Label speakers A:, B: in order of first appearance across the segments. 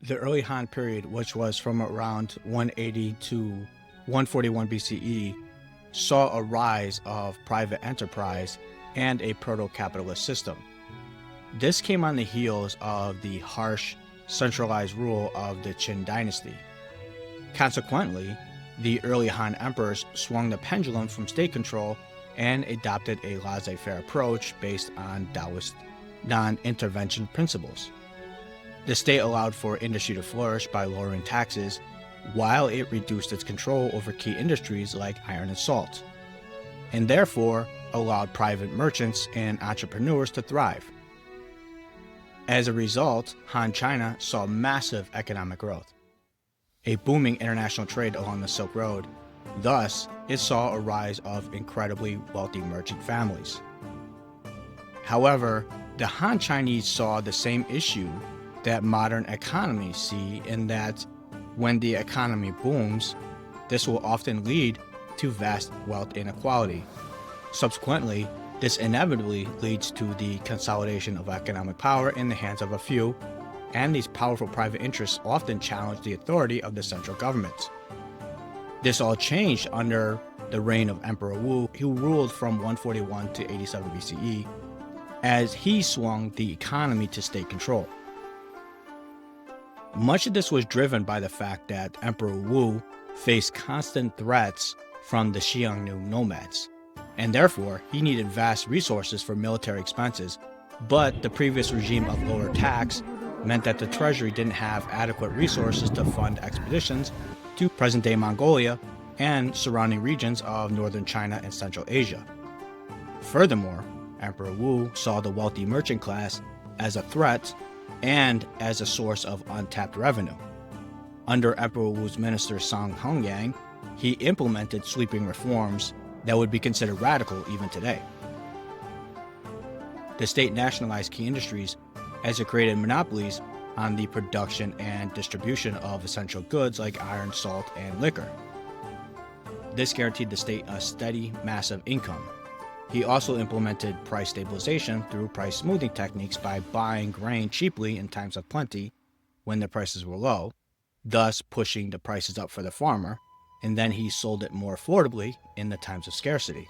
A: The early Han period, which was from around 180 to 141 BCE, saw a rise of private enterprise and a proto-capitalist system. This came on the heels of the harsh, centralized rule of the Qin dynasty. Consequently, the early Han emperors swung the pendulum from state control and adopted a laissez-faire approach based on Taoist non-intervention principles. The state allowed for industry to flourish by lowering taxes, while it reduced its control over key industries like iron and salt, and therefore allowed private merchants and entrepreneurs to thrive. As a result, Han China saw massive economic growth, a booming international trade along the Silk Road. Thus, it saw a rise of incredibly wealthy merchant families. However, the Han Chinese saw the same issue that modern economies see, in that when the economy booms, this will often lead to vast wealth inequality. Subsequently, this inevitably leads to the consolidation of economic power in the hands of a few, and these powerful private interests often challenge the authority of the central government. This all changed under the reign of Emperor Wu, who ruled from 141 to 87 BCE, as he swung the economy to state control. Much of this was driven by the fact that Emperor Wu faced constant threats from the Xiongnu nomads, and therefore he needed vast resources for military expenses, but the previous regime of lower tax meant that the treasury didn't have adequate resources to fund expeditions to present-day Mongolia and surrounding regions of northern China and Central Asia. Furthermore, Emperor Wu saw the wealthy merchant class as a threat and as a source of untapped revenue. Under Emperor Wu's minister Song Hongyang, he implemented sweeping reforms that would be considered radical even today. The state nationalized key industries as it created monopolies on the production and distribution of essential goods like iron, salt, and liquor. This guaranteed the state a steady, massive income. He also implemented price stabilization through price smoothing techniques by buying grain cheaply in times of plenty when the prices were low, thus pushing the prices up for the farmer, and then he sold it more affordably in the times of scarcity,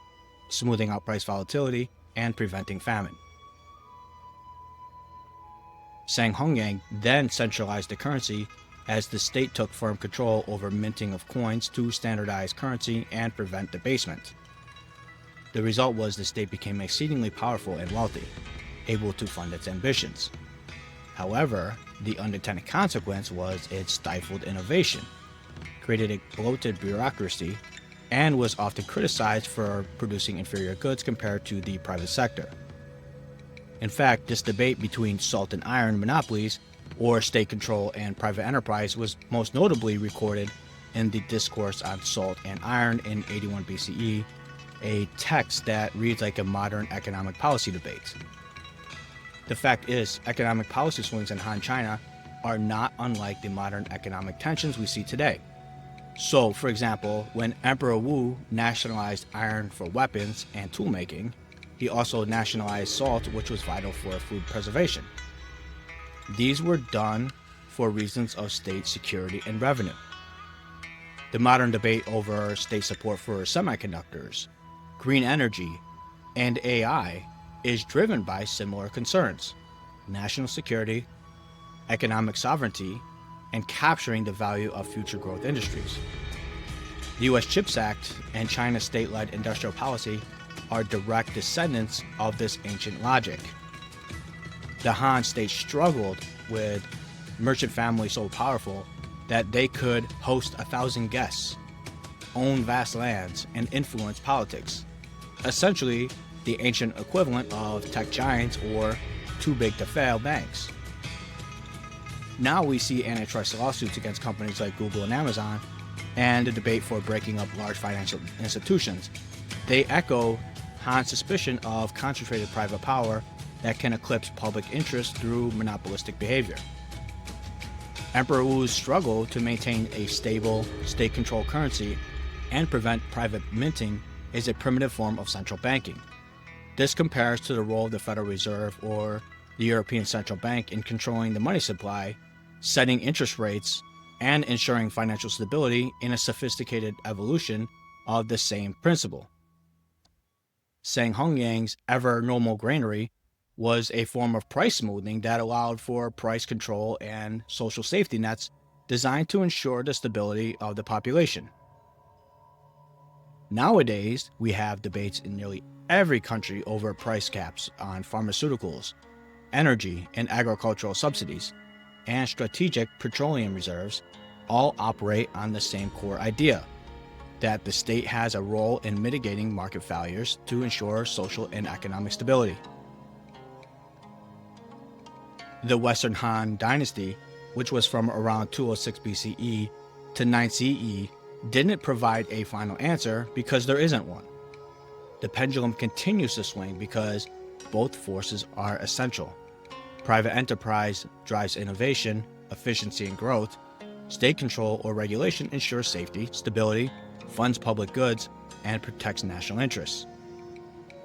A: smoothing out price volatility and preventing famine. Sang Hongyang then centralized the currency as the state took firm control over minting of coins to standardize currency and prevent debasement. The result was the state became exceedingly powerful and wealthy, able to fund its ambitions. However, the unintended consequence was it stifled innovation, created a bloated bureaucracy, and was often criticized for producing inferior goods compared to the private sector. In fact, this debate between salt and iron monopolies, or state control and private enterprise, was most notably recorded in the Discourse on Salt and Iron in 81 BCE, a text that reads like a modern economic policy debate. The fact is, economic policy swings in Han China are not unlike the modern economic tensions we see today. So, for example, when Emperor Wu nationalized iron for weapons and toolmaking, he also nationalized salt, which was vital for food preservation. These were done for reasons of state security and revenue. The modern debate over state support for semiconductors, green energy, and AI is driven by similar concerns: national security, economic sovereignty, and capturing the value of future growth industries. The US CHIPS Act and China's state-led industrial policy are direct descendants of this ancient logic. The Han state struggled with merchant families so powerful that they could host 1,000 guests, own vast lands, and influence politics. Essentially, the ancient equivalent of tech giants or too-big-to-fail banks. Now we see antitrust lawsuits against companies like Google and Amazon, and the debate for breaking up large financial institutions. They echo Han's suspicion of concentrated private power that can eclipse public interest through monopolistic behavior. Emperor Wu's struggle to maintain a stable, state-controlled currency and prevent private minting is a primitive form of central banking. This compares to the role of the Federal Reserve or the European Central Bank in controlling the money supply setting interest rates, and ensuring financial stability in a sophisticated evolution of the same principle. Zhang Hongyang's ever-normal granary was a form of price smoothing that allowed for price control and social safety nets designed to ensure the stability of the population. Nowadays, we have debates in nearly every country over price caps on pharmaceuticals, energy and agricultural subsidies, and strategic petroleum reserves all operate on the same core idea, that the state has a role in mitigating market failures to ensure social and economic stability. The Western Han Dynasty, which was from around 206 BCE to 9 CE, didn't provide a final answer because there isn't one. The pendulum continues to swing because both forces are essential. Private enterprise drives innovation, efficiency, and growth. State control or regulation ensures safety, stability, funds public goods, and protects national interests.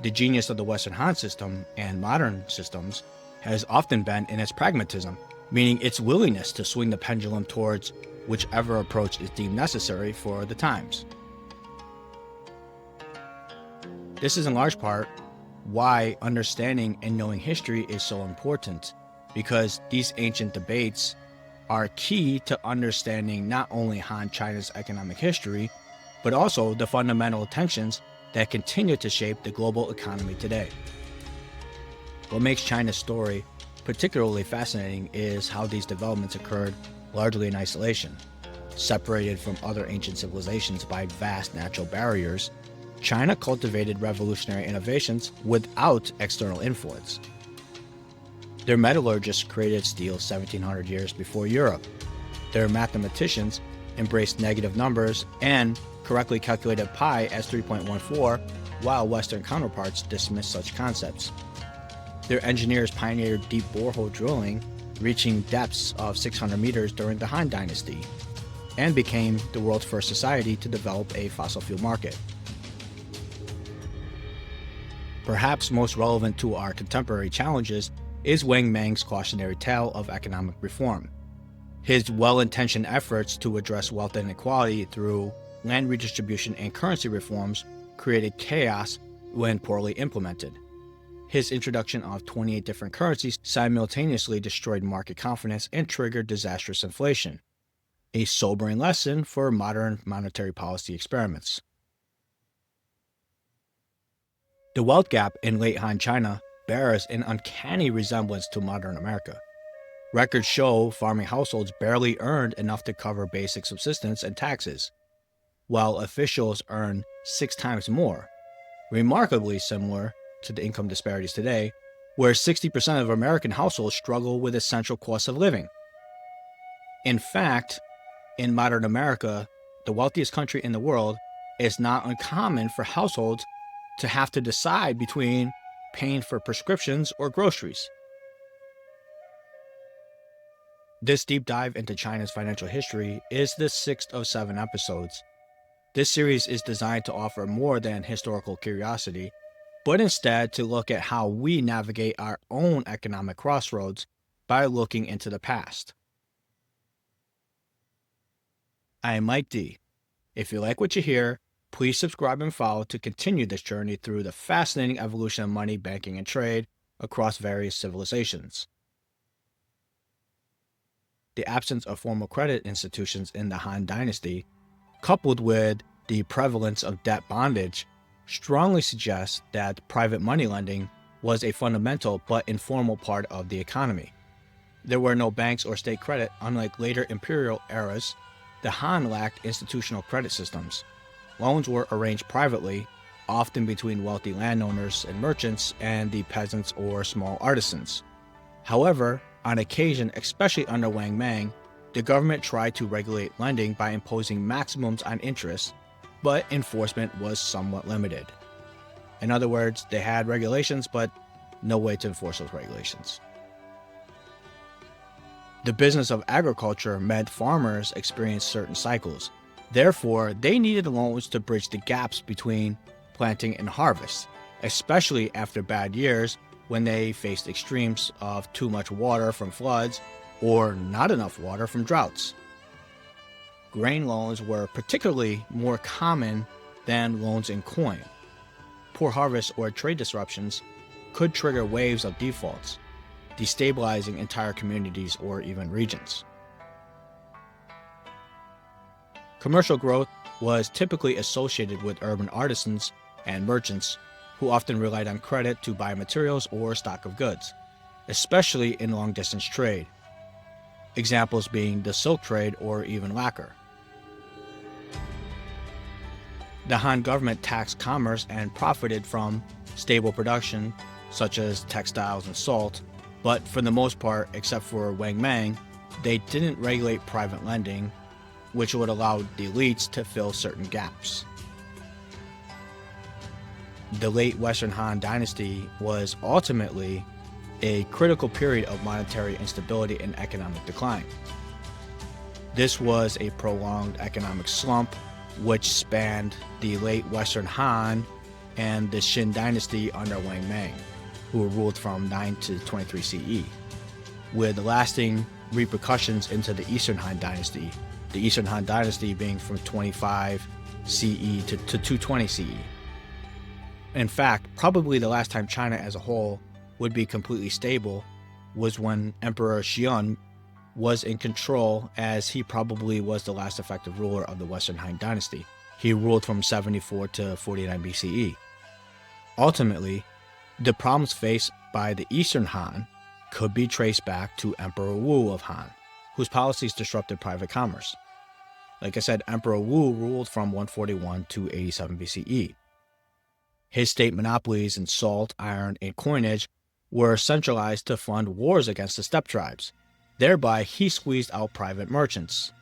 A: The genius of the Western Han system and modern systems has often been in its pragmatism, meaning its willingness to swing the pendulum towards whichever approach is deemed necessary for the times. This is in large part why understanding and knowing history is so important, because these ancient debates are key to understanding not only Han China's economic history, but also the fundamental tensions that continue to shape the global economy today. What makes China's story particularly fascinating is how these developments occurred largely in isolation. Separated from other ancient civilizations by vast natural barriers, China cultivated revolutionary innovations without external influence. Their metallurgists created steel 1700 years before Europe. Their mathematicians embraced negative numbers and correctly calculated pi as 3.14, while Western counterparts dismissed such concepts. Their engineers pioneered deep borehole drilling, reaching depths of 600 meters during the Han Dynasty, and became the world's first society to develop a fossil fuel market. Perhaps most relevant to our contemporary challenges is Wang Mang's cautionary tale of economic reform. His well-intentioned efforts to address wealth inequality through land redistribution and currency reforms created chaos when poorly implemented. His introduction of 28 different currencies simultaneously destroyed market confidence and triggered disastrous inflation, a sobering lesson for modern monetary policy experiments. The wealth gap in late Han China bears an uncanny resemblance to modern America. Records show farming households barely earned enough to cover basic subsistence and taxes, while officials earn 6 times more, remarkably similar to the income disparities today, where 60% of American households struggle with essential costs of living. In fact, in modern America, the wealthiest country in the world, it's not uncommon for households to have to decide between paying for prescriptions or groceries. This deep dive into China's financial history is the 6th of 7 episodes. This series is designed to offer more than historical curiosity, but instead to look at how we navigate our own economic crossroads by looking into the past. I am Mike D. If you like what you hear, please subscribe and follow to continue this journey through the fascinating evolution of money, banking, and trade across various civilizations. The absence of formal credit institutions in the Han Dynasty, coupled with the prevalence of debt bondage, strongly suggests that private money lending was a fundamental but informal part of the economy. There were no banks or state credit. Unlike later imperial eras, the Han lacked institutional credit systems. Loans were arranged privately, often between wealthy landowners and merchants and the peasants or small artisans. However, on occasion, especially under Wang Mang, the government tried to regulate lending by imposing maximums on interest, but enforcement was somewhat limited. In other words, they had regulations, but no way to enforce those regulations. The business of agriculture meant farmers experienced certain cycles. Therefore, they needed loans to bridge the gaps between planting and harvest, especially after bad years when they faced extremes of too much water from floods or not enough water from droughts. Grain loans were particularly more common than loans in coin. Poor harvests or trade disruptions could trigger waves of defaults, destabilizing entire communities or even regions. Commercial growth was typically associated with urban artisans and merchants who often relied on credit to buy materials or stock of goods, especially in long-distance trade. Examples being the silk trade or even lacquer. The Han government taxed commerce and profited from stable production, such as textiles and salt, but for the most part, except for Wang Mang, they didn't regulate private lending, which would allow the elites to fill certain gaps. The late Western Han dynasty was ultimately a critical period of monetary instability and economic decline. This was a prolonged economic slump which spanned the late Western Han and the Qin dynasty under Wang Mang, who ruled from 9 to 23 CE, with lasting repercussions into the Eastern Han dynasty, the Eastern Han dynasty being from 25 CE to 220 CE. In fact, probably the last time China as a whole would be completely stable was when Emperor Xian was in control, as he probably was the last effective ruler of the Western Han dynasty. He ruled from 74 to 49 BCE. Ultimately, the problems faced by the Eastern Han could be traced back to Emperor Wu of Han, whose policies disrupted private commerce. Like I said, Emperor Wu ruled from 141 to 87 BCE. His state monopolies in salt, iron, and coinage were centralized to fund wars against the steppe tribes. Thereby, he squeezed out private merchants.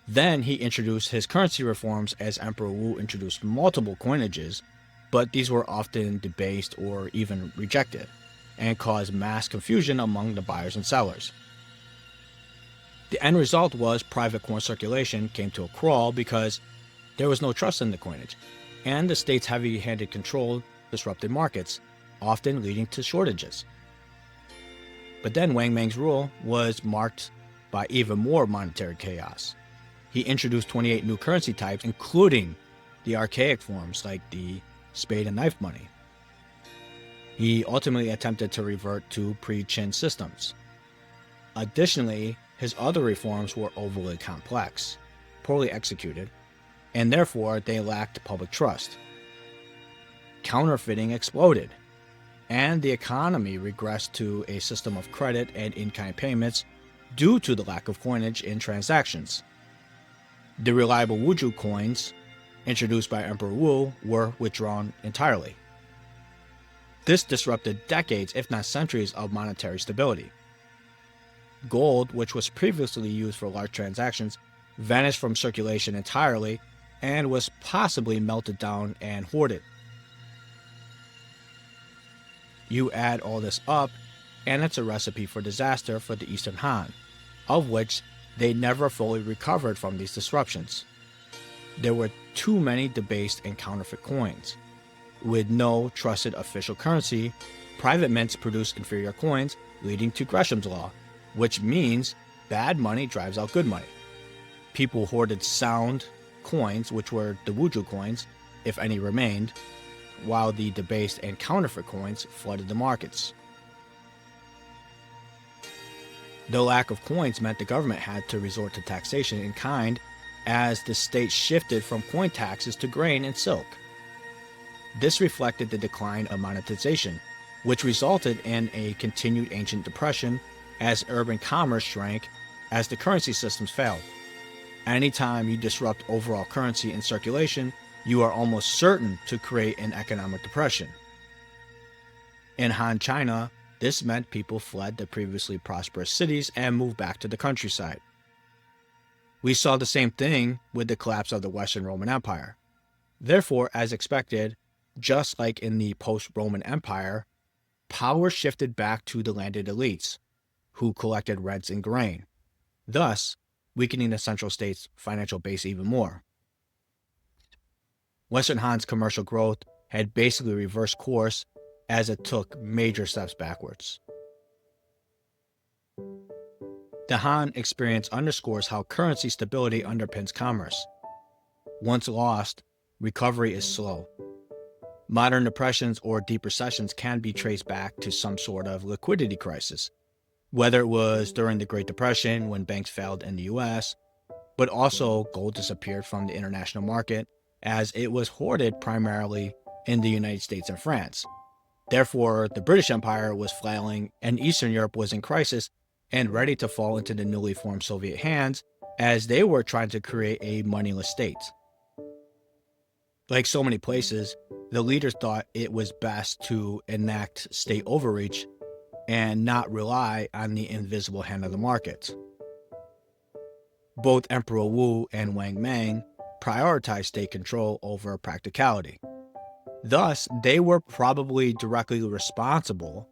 A: Then he introduced his currency reforms as Emperor Wu introduced multiple coinages, but these were often debased or even rejected, and caused mass confusion among the buyers and sellers. The end result was private coin circulation came to a crawl because there was no trust in the coinage, and the state's heavy-handed control disrupted markets, often leading to shortages. But then Wang Mang's rule was marked by even more monetary chaos. He introduced 28 new currency types, including the archaic forms like the spade and knife money. He ultimately attempted to revert to pre-Qin systems. Additionally, his other reforms were overly complex, poorly executed, and therefore they lacked public trust. Counterfeiting exploded, and the economy regressed to a system of credit and in-kind payments due to the lack of coinage in transactions. The reliable Wuju coins, introduced by Emperor Wu, were withdrawn entirely. This disrupted decades, if not centuries, of monetary stability. Gold, which was previously used for large transactions, vanished from circulation entirely and was possibly melted down and hoarded. You add all this up, and it's a recipe for disaster for the Eastern Han, of which they never fully recovered from these disruptions. There were too many debased and counterfeit coins. With no trusted official currency, private mints produced inferior coins, leading to Gresham's law, which means bad money drives out good money. People hoarded sound coins, which were the Wuju coins, if any remained, while the debased and counterfeit coins flooded the markets. The lack of coins meant the government had to resort to taxation in kind as the state shifted from coin taxes to grain and silk. This reflected the decline of monetization, which resulted in a continued ancient depression as urban commerce shrank as the currency systems failed. Anytime you disrupt overall currency and circulation, you are almost certain to create an economic depression. In Han China, this meant people fled the previously prosperous cities and moved back to the countryside. We saw the same thing with the collapse of the Western Roman Empire. Therefore, as expected, just like in the post-Roman Empire, power shifted back to the landed elites, who collected rents and grain, thus weakening the central state's financial base even more. Western Han's commercial growth had basically reversed course as it took major steps backwards. The Han experience underscores how currency stability underpins commerce. Once lost, recovery is slow. Modern depressions or deep recessions can be traced back to some sort of liquidity crisis, whether it was during the Great Depression when banks failed in the US, but also gold disappeared from the international market as it was hoarded primarily in the United States and France. Therefore, the British Empire was flailing and Eastern Europe was in crisis and ready to fall into the newly formed Soviet hands as they were trying to create a moneyless state. Like so many places, the leaders thought it was best to enact state overreach and not rely on the invisible hand of the market. Both Emperor Wu and Wang Mang prioritized state control over practicality. Thus, they were probably directly responsible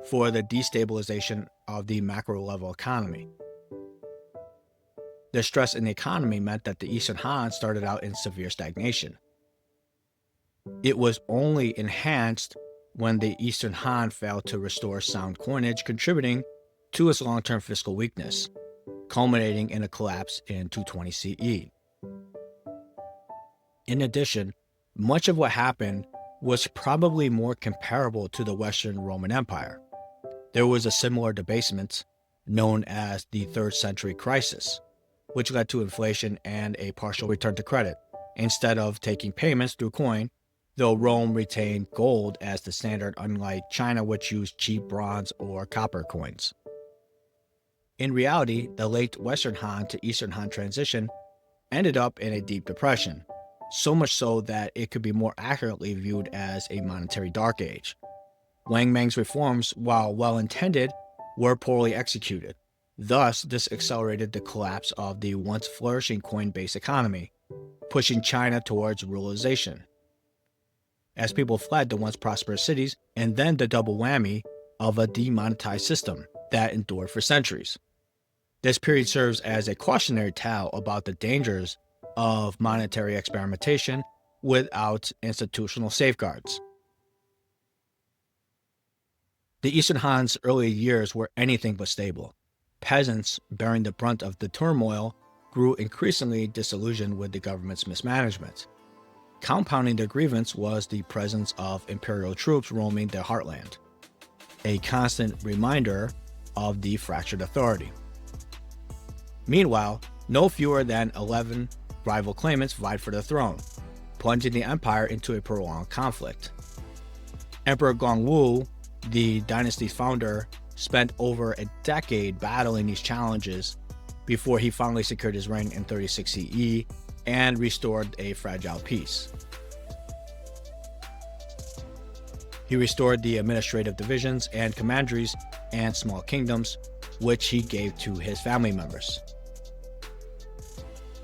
A: for the destabilization of the macro-level economy. The stress in the economy meant that the Eastern Han started out in severe stagnation. It was only enhanced when the Eastern Han failed to restore sound coinage, contributing to its long-term fiscal weakness, culminating in a collapse in 220 CE. In addition, much of what happened was probably more comparable to the Western Roman Empire. There was a similar debasement known as the 3rd century crisis, which led to inflation and a partial return to credit. Instead of taking payments through coin, though Rome retained gold as the standard, unlike China, which used cheap bronze or copper coins. In reality, the late Western Han to Eastern Han transition ended up in a deep depression, so much so that it could be more accurately viewed as a monetary dark age. Wang Mang's reforms, while well-intended, were poorly executed. Thus, this accelerated the collapse of the once flourishing coin-based economy, pushing China towards ruralization, as people fled the once prosperous cities, and then the double whammy of a demonetized system that endured for centuries. This period serves as a cautionary tale about the dangers of monetary experimentation without institutional safeguards. The Eastern Han's early years were anything but stable. Peasants, bearing the brunt of the turmoil, grew increasingly disillusioned with the government's mismanagement. Compounding their grievance was the presence of imperial troops roaming their heartland, a constant reminder of the fractured authority. Meanwhile, no fewer than 11 rival claimants vied for the throne, plunging the empire into a prolonged conflict. Emperor Guangwu, the dynasty's founder, spent over a decade battling these challenges before he finally secured his reign in 36 CE and restored a fragile peace. He restored the administrative divisions and commanderies and small kingdoms, which he gave to his family members.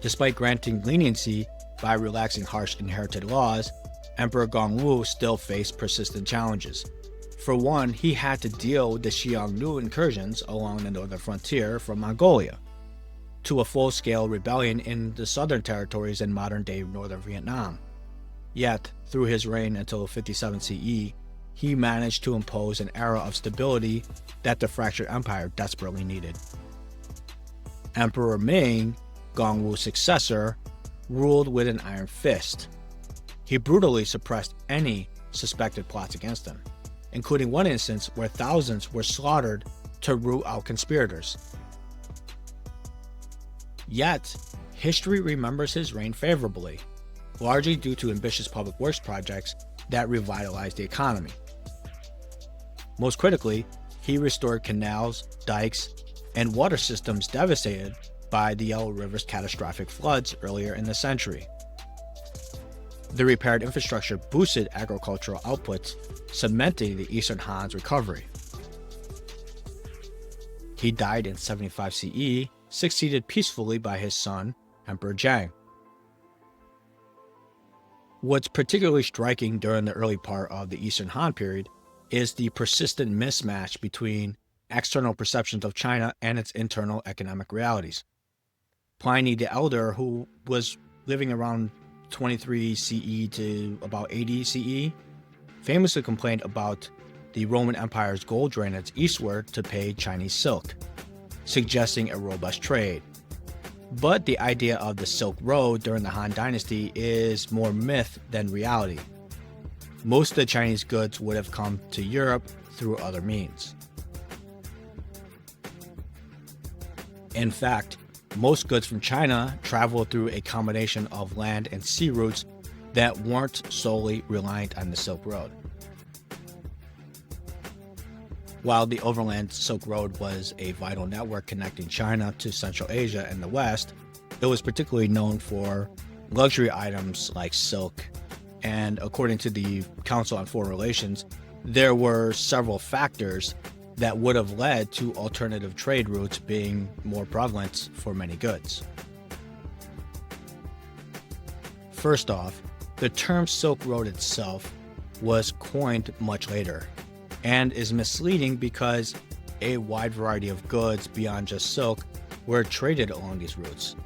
A: Despite granting leniency by relaxing harsh inherited laws, Emperor Guangwu still faced persistent challenges. For one, he had to deal with the Xiongnu incursions along the northern frontier from Mongolia, to a full-scale rebellion in the southern territories in modern-day northern Vietnam. Yet, through his reign until 57 CE, he managed to impose an era of stability that the fractured empire desperately needed. Emperor Ming, Guangwu's successor, ruled with an iron fist. He brutally suppressed any suspected plots against him, including one instance where thousands were slaughtered to root out conspirators. Yet, history remembers his reign favorably, largely due to ambitious public works projects that revitalized the economy. Most critically, he restored canals, dikes, and water systems devastated by the Yellow River's catastrophic floods earlier in the century. The repaired infrastructure boosted agricultural outputs, cementing the Eastern Han's recovery. He died in 75 CE, succeeded peacefully by his son, Emperor Zhang. What's particularly striking during the early part of the Eastern Han period is the persistent mismatch between external perceptions of China and its internal economic realities. Pliny the Elder, who was living around 23 CE to about 80 CE, famously complained about the Roman Empire's gold drainage eastward to pay Chinese silk. suggesting a robust trade. But the idea of the Silk Road during the Han Dynasty is more myth than reality. Most of the Chinese goods would have come to Europe through other means. In fact, most goods from China traveled through a combination of land and sea routes that weren't solely reliant on the Silk Road. While the overland Silk Road was a vital network connecting China to Central Asia and the West, it was particularly known for luxury items like silk, and according to the Council on Foreign Relations, there were several factors that would have led to alternative trade routes being more prevalent for many goods. First off, the term Silk Road itself was coined much later, and is misleading because a wide variety of goods beyond just silk were traded along these routes.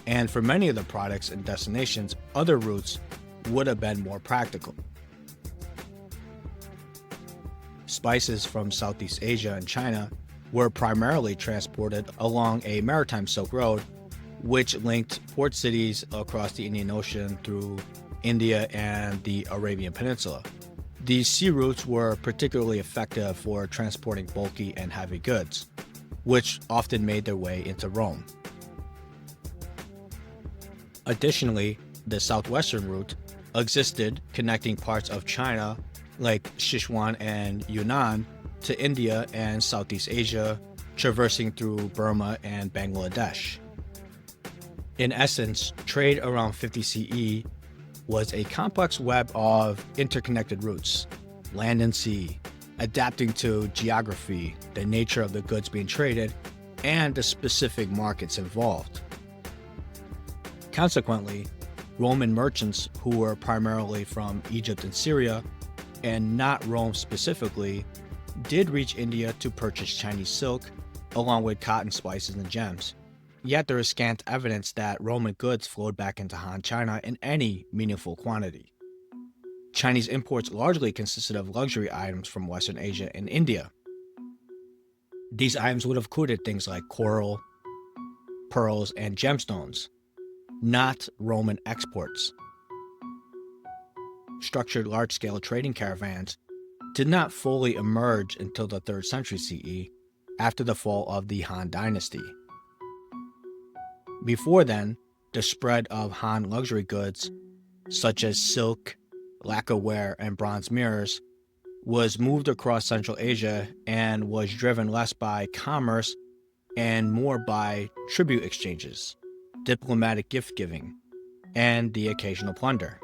A: And for many of the products and destinations, other routes would have been more practical. Spices from Southeast Asia and China were primarily transported along a maritime Silk Road, which linked port cities across the Indian Ocean through India and the Arabian Peninsula. These sea routes were particularly effective for transporting bulky and heavy goods, which often made their way into Rome. Additionally, the southwestern route existed, connecting parts of China like Sichuan and Yunnan to India and Southeast Asia, traversing through Burma and Bangladesh. In essence, trade around 50 CE was a complex web of interconnected routes, land and sea, adapting to geography, the nature of the goods being traded, and the specific markets involved. Consequently, Roman merchants who were primarily from Egypt and Syria, and not Rome specifically, did reach India to purchase Chinese silk, along with cotton, spices, and gems. Yet there is scant evidence that Roman goods flowed back into Han China in any meaningful quantity. Chinese imports largely consisted of luxury items from Western Asia and India. These items would have included things like coral, pearls, and gemstones, not Roman exports. Structured large-scale trading caravans did not fully emerge until the 3rd century CE, after the fall of the Han Dynasty. Before then, the spread of Han luxury goods, such as silk, lacquerware, and bronze mirrors, was moved across Central Asia and was driven less by commerce and more by tribute exchanges, diplomatic gift-giving, and the occasional plunder.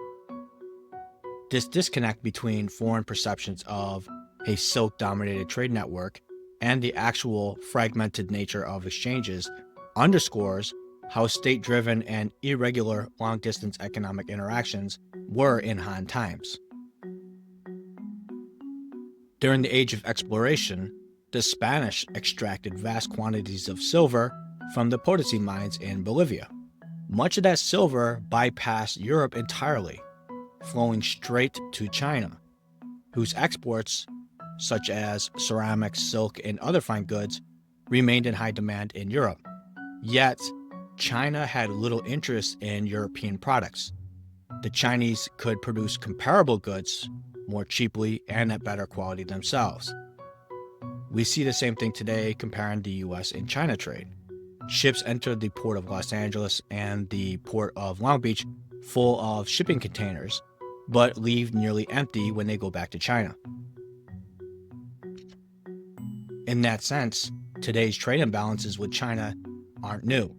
A: This disconnect between foreign perceptions of a silk-dominated trade network and the actual fragmented nature of exchanges underscores how state-driven and irregular long-distance economic interactions were in Han times. During the Age of Exploration, the Spanish extracted vast quantities of silver from the Potosi mines in Bolivia. Much of that silver bypassed Europe entirely, flowing straight to China, whose exports, such as ceramics, silk, and other fine goods, remained in high demand in Europe. Yet, China had little interest in European products. The Chinese could produce comparable goods more cheaply and at better quality themselves. We see the same thing today comparing the US and China trade. Ships enter the port of Los Angeles and the port of Long Beach full of shipping containers, but leave nearly empty when they go back to China. In that sense, today's trade imbalances with China aren't new.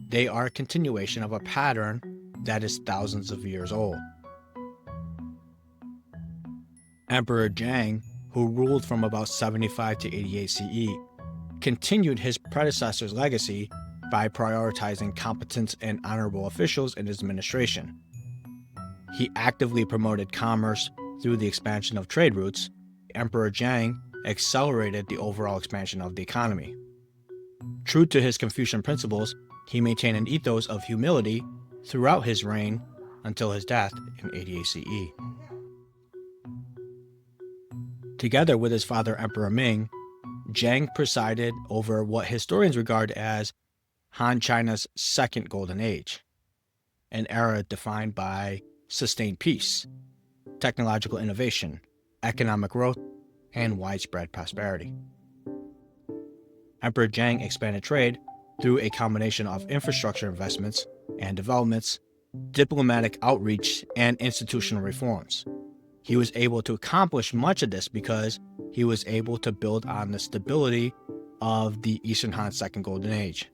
A: They are a continuation of a pattern that is thousands of years old. Emperor Zhang, who ruled from about 75 to 88 CE, continued his predecessor's legacy by prioritizing competent and honorable officials in his administration. He actively promoted commerce through the expansion of trade routes. Emperor Zhang accelerated the overall expansion of the economy. True to his Confucian principles, he maintained an ethos of humility throughout his reign until his death in 88 CE. Together with his father Emperor Ming, Zhang presided over what historians regard as Han China's second golden age, an era defined by sustained peace, technological innovation, economic growth, and widespread prosperity. Emperor Zhang expanded trade through a combination of infrastructure investments and developments, diplomatic outreach, and institutional reforms. He was able to accomplish much of this because he was able to build on the stability of the Eastern Han's Second Golden Age.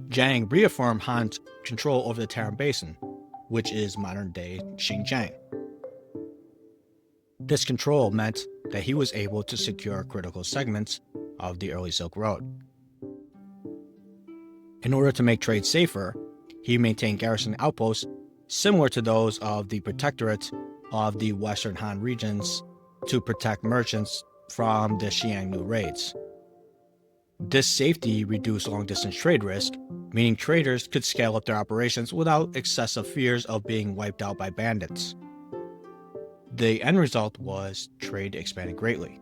A: Zhang reaffirmed Han's control over the Tarim Basin, which is modern-day Xinjiang. This control meant that he was able to secure critical segments of the early Silk Road. In order to make trade safer, he maintained garrison outposts similar to those of the protectorate of the Western Han regions to protect merchants from the Xiongnu raids. This safety reduced long-distance trade risk, meaning traders could scale up their operations without excessive fears of being wiped out by bandits. The end result was trade expanded greatly.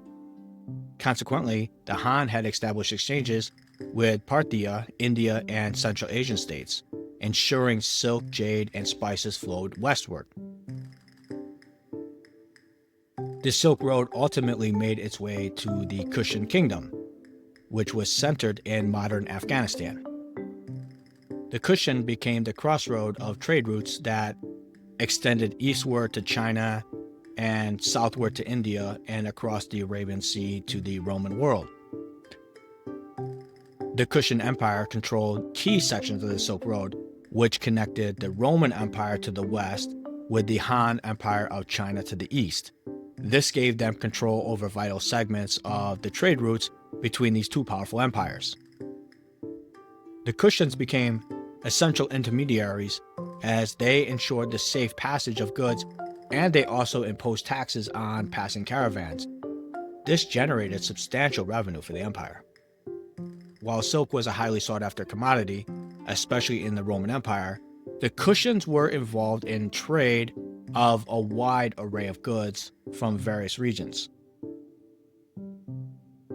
A: Consequently, the Han had established exchanges with Parthia, India, and Central Asian states, ensuring silk, jade, and spices flowed westward. The Silk Road ultimately made its way to the Kushan Kingdom, which was centered in modern Afghanistan. The Kushan became the crossroad of trade routes that extended eastward to China and southward to India and across the Arabian Sea to the Roman world. The Kushan Empire controlled key sections of the Silk Road, which connected the Roman Empire to the west with the Han Empire of China to the east. This gave them control over vital segments of the trade routes between these two powerful empires. The Kushans became essential intermediaries as they ensured the safe passage of goods, and they also imposed taxes on passing caravans. This generated substantial revenue for the empire. While silk was a highly sought-after commodity, especially in the Roman Empire, the Kushans were involved in trade of a wide array of goods from various regions.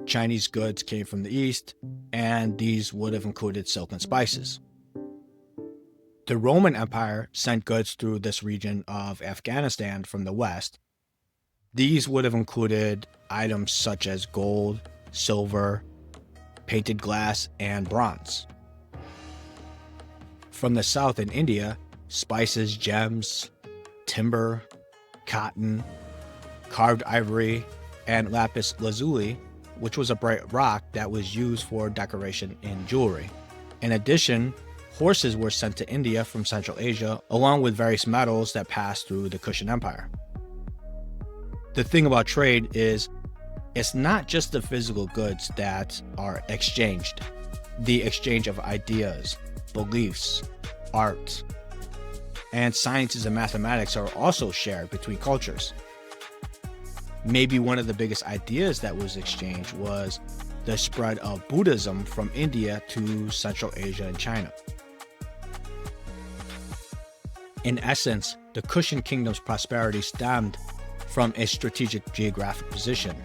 A: Chinese goods came from the east, and these would have included silk and spices. The Roman Empire sent goods through this region of Afghanistan from the west. These would have included items such as gold, silver, painted glass, and bronze. From the south in India, spices, gems, timber, cotton, carved ivory, and lapis lazuli, which was a bright rock that was used for decoration in jewelry. In addition, horses were sent to India from Central Asia, along with various metals that passed through the Kushan Empire. The thing about trade is, it's not just the physical goods that are exchanged. The exchange of ideas, beliefs, art, and sciences and mathematics are also shared between cultures. Maybe one of the biggest ideas that was exchanged was the spread of Buddhism from India to Central Asia and China. In essence, the Kushan Kingdom's prosperity stemmed from its strategic geographic position,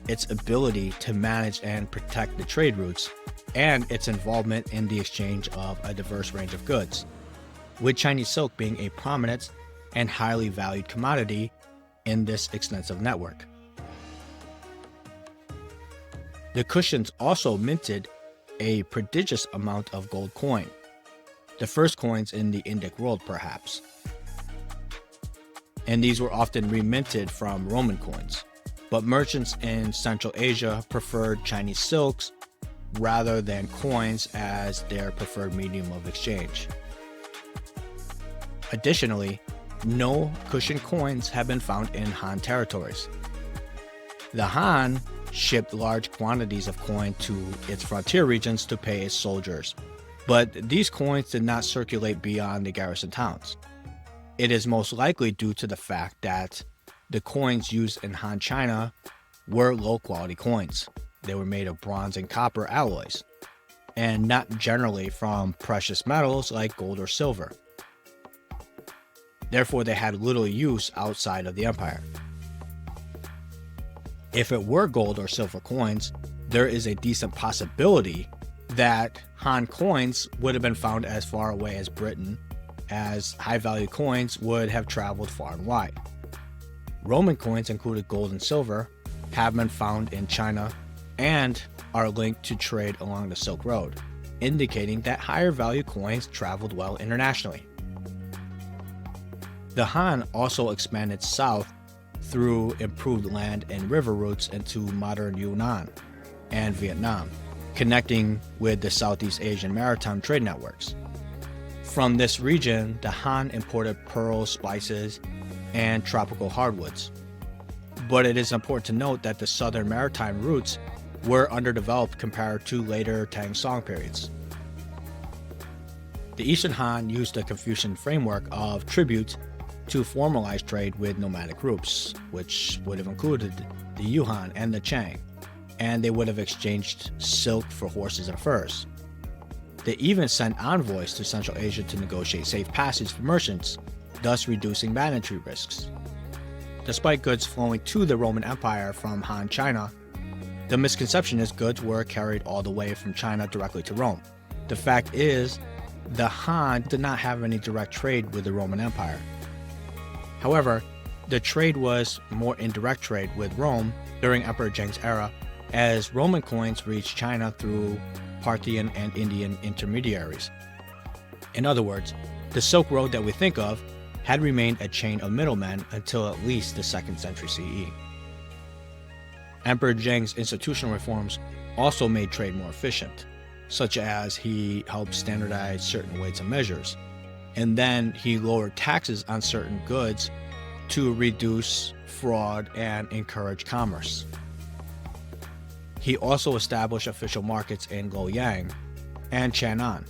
A: its ability to manage and protect the trade routes, and its involvement in the exchange of a diverse range of goods, with Chinese silk being a prominent and highly valued commodity in this extensive network. The Kushans also minted a prodigious amount of gold coin, the first coins in the Indic world perhaps. And these were often reminted from Roman coins, but merchants in Central Asia preferred Chinese silks rather than coins as their preferred medium of exchange. Additionally, no Kushan coins have been found in Han territories. The Han shipped large quantities of coin to its frontier regions to pay its soldiers, but these coins did not circulate beyond the garrison towns. It is most likely due to the fact that the coins used in Han China were low-quality coins. They were made of bronze and copper alloys, and not generally from precious metals like gold or silver. Therefore, they had little use outside of the empire. If it were gold or silver coins, there is a decent possibility that Han coins would have been found as far away as Britain, as high-value coins would have traveled far and wide. Roman coins, including gold and silver, have been found in China and are linked to trade along the Silk Road, indicating that higher value coins traveled well internationally. The Han also expanded south through improved land and river routes into modern Yunnan and Vietnam, connecting with the Southeast Asian maritime trade networks. From this region, the Han imported pearls, spices, and tropical hardwoods. But it is important to note that the southern maritime routes were underdeveloped compared to later Tang Song periods. The Eastern Han used the Confucian framework of tribute to formalize trade with nomadic groups, which would have included the Yuan and the Chang, and they would have exchanged silk for horses and furs. They even sent envoys to Central Asia to negotiate safe passage for merchants, thus reducing banditry risks. Despite goods flowing to the Roman Empire from Han China, the misconception is goods were carried all the way from China directly to Rome. The fact is, the Han did not have any direct trade with the Roman Empire. However, the trade was more indirect trade with Rome during Emperor Zheng's era, as Roman coins reached China through Parthian and Indian intermediaries. In other words, the Silk Road that we think of had remained a chain of middlemen until at least the 2nd century CE. Emperor Zheng's institutional reforms also made trade more efficient, such as he helped standardize certain weights and measures, and then he lowered taxes on certain goods to reduce fraud and encourage commerce. He also established official markets in Luoyang and Chang'an,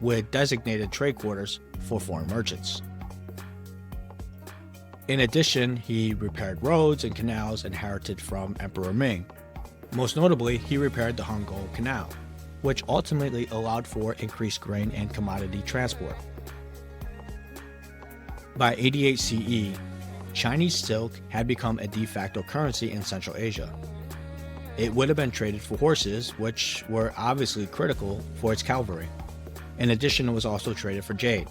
A: with designated trade quarters for foreign merchants. In addition, he repaired roads and canals inherited from Emperor Ming. Most notably, he repaired the Hangzhou Canal, which ultimately allowed for increased grain and commodity transport. By 88 CE, Chinese silk had become a de facto currency in Central Asia. It would have been traded for horses, which were obviously critical for its cavalry. In addition, it was also traded for jade.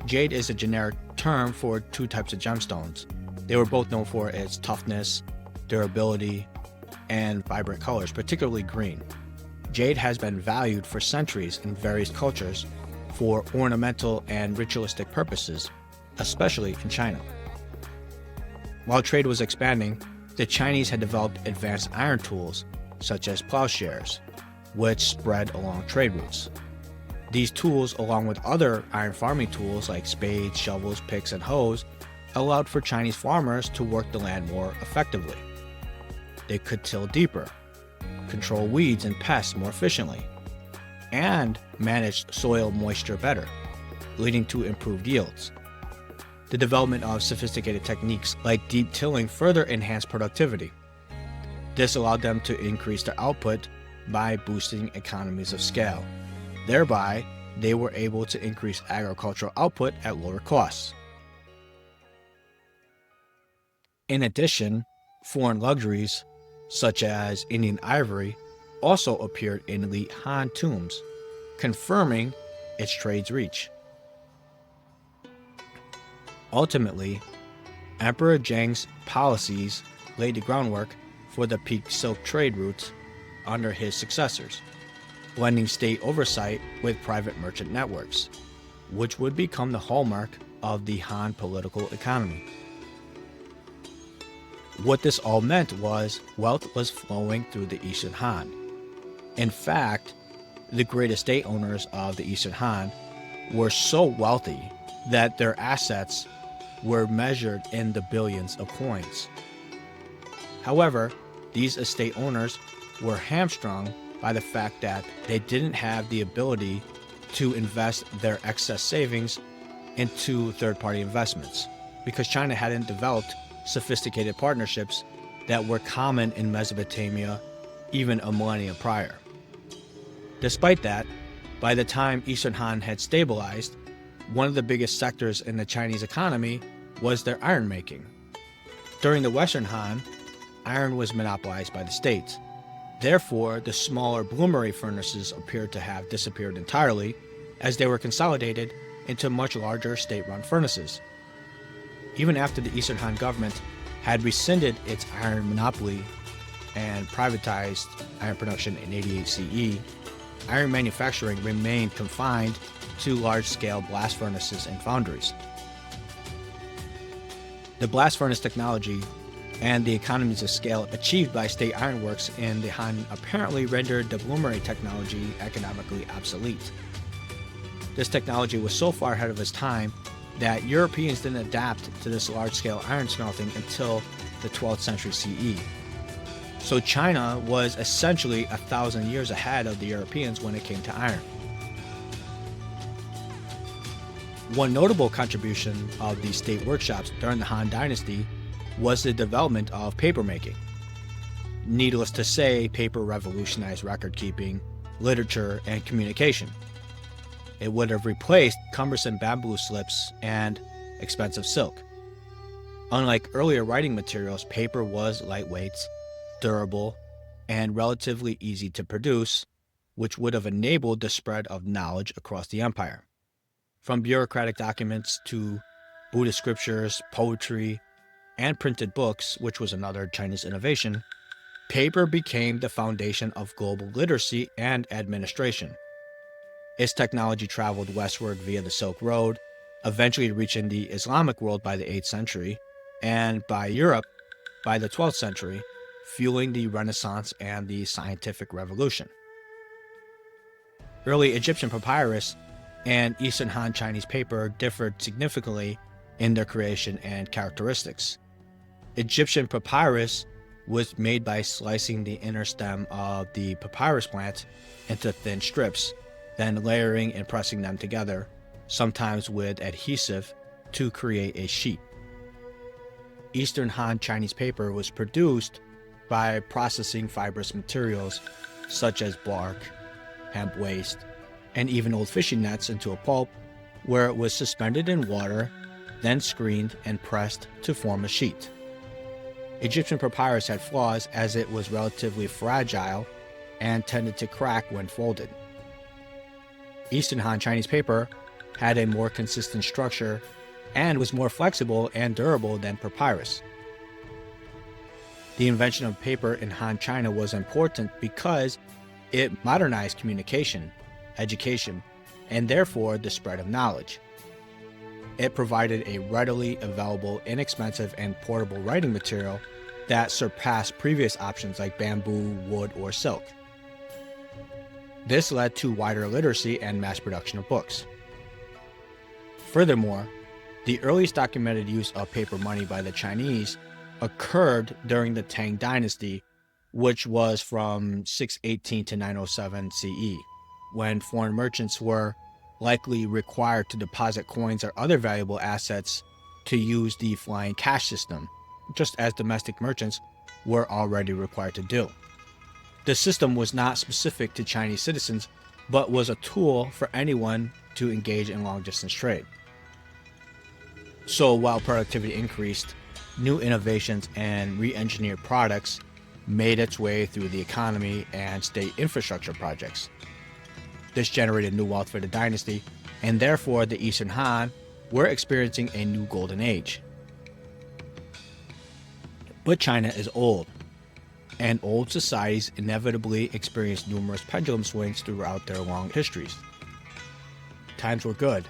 A: Jade is a generic term for two types of gemstones. They were both known for its toughness, durability, and vibrant colors, particularly green. Jade has been valued for centuries in various cultures for ornamental and ritualistic purposes, especially in China. While trade was expanding, the Chinese had developed advanced iron tools, such as plowshares, which spread along trade routes. These tools, along with other iron farming tools like spades, shovels, picks, and hoes, allowed for Chinese farmers to work the land more effectively. They could till deeper, control weeds and pests more efficiently, and manage soil moisture better, leading to improved yields. The development of sophisticated techniques like deep tilling further enhanced productivity. This allowed them to increase their output by boosting economies of scale. Thereby, they were able to increase agricultural output at lower costs. In addition, foreign luxuries, such as Indian ivory, also appeared in elite Han tombs, confirming its trade's reach. Ultimately, Emperor Zheng's policies laid the groundwork for the peak silk trade routes under his successors, blending state oversight with private merchant networks, which would become the hallmark of the Han political economy. What this all meant was wealth was flowing through the Eastern Han. In fact, the great estate owners of the Eastern Han were so wealthy that their assets were measured in the billions of coins. However, these estate owners were hamstrung by the fact that they didn't have the ability to invest their excess savings into third-party investments, because China hadn't developed sophisticated partnerships that were common in Mesopotamia even a millennia prior. Despite that, by the time Eastern Han had stabilized, one of the biggest sectors in the Chinese economy was their iron making. During the Western Han, iron was monopolized by the states. Therefore, the smaller bloomery furnaces appeared to have disappeared entirely, as they were consolidated into much larger state-run furnaces. Even after the Eastern Han government had rescinded its iron monopoly and privatized iron production in 88 CE, iron manufacturing remained confined to large-scale blast furnaces and foundries. The blast furnace technology and the economies of scale achieved by state ironworks in the Han apparently rendered the bloomery technology economically obsolete. This technology was so far ahead of its time that Europeans didn't adapt to this large-scale iron smelting until the 12th century CE. So China was essentially 1,000 years ahead of the Europeans when it came to iron. One notable contribution of the state workshops during the Han Dynasty was the development of papermaking. Needless to say, paper revolutionized record-keeping, literature, and communication. It would have replaced cumbersome bamboo slips and expensive silk. Unlike earlier writing materials, paper was lightweight, durable, and relatively easy to produce, which would have enabled the spread of knowledge across the empire. From bureaucratic documents to Buddhist scriptures, poetry, and printed books, which was another Chinese innovation, paper became the foundation of global literacy and administration. Its technology traveled westward via the Silk Road, eventually reaching the Islamic world by the 8th century, and by Europe by the 12th century, fueling the Renaissance and the scientific revolution. Early Egyptian papyrus and Eastern Han Chinese paper differed significantly in their creation and characteristics. Egyptian papyrus was made by slicing the inner stem of the papyrus plant into thin strips, then layering and pressing them together, sometimes with adhesive, to create a sheet. Eastern Han Chinese paper was produced by processing fibrous materials such as bark, hemp waste, and even old fishing nets into a pulp, where it was suspended in water, then screened and pressed to form a sheet. Egyptian papyrus had flaws as it was relatively fragile and tended to crack when folded. Eastern Han Chinese paper had a more consistent structure and was more flexible and durable than papyrus. The invention of paper in Han China was important because it modernized communication, education, and therefore the spread of knowledge. It provided a readily available, inexpensive, and portable writing material that surpassed previous options like bamboo, wood, or silk. This led to wider literacy and mass production of books. Furthermore, the earliest documented use of paper money by the Chinese occurred during the Tang Dynasty, which was from 618 to 907 CE, when foreign merchants were likely required to deposit coins or other valuable assets to use the flying cash system, just as domestic merchants were already required to do. The system was not specific to Chinese citizens, but was a tool for anyone to engage in long-distance trade. So while productivity increased, new innovations and re-engineered products made its way through the economy and state infrastructure projects. This generated new wealth for the dynasty, and therefore the Eastern Han were experiencing a new golden age. But China is old, and old societies inevitably experience numerous pendulum swings throughout their long histories. Times were good,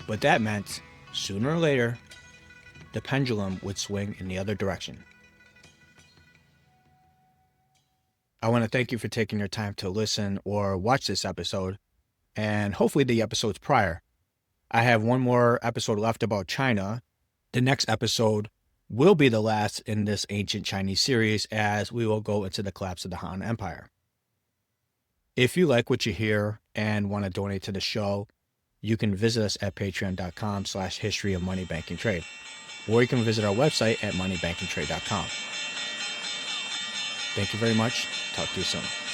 A: but that meant, sooner or later, the pendulum would swing in the other direction. I want to thank you for taking your time to listen or watch this episode, and hopefully the episodes prior. I have one more episode left about China. The next episode will be the last in this ancient Chinese series, as we will go into the collapse of the Han Empire. If you like what you hear and want to donate to the show, you can visit us at patreon.com/history of money banking trade, or you can visit our website at moneybankingtrade.com. Thank you very much. Talk to you soon.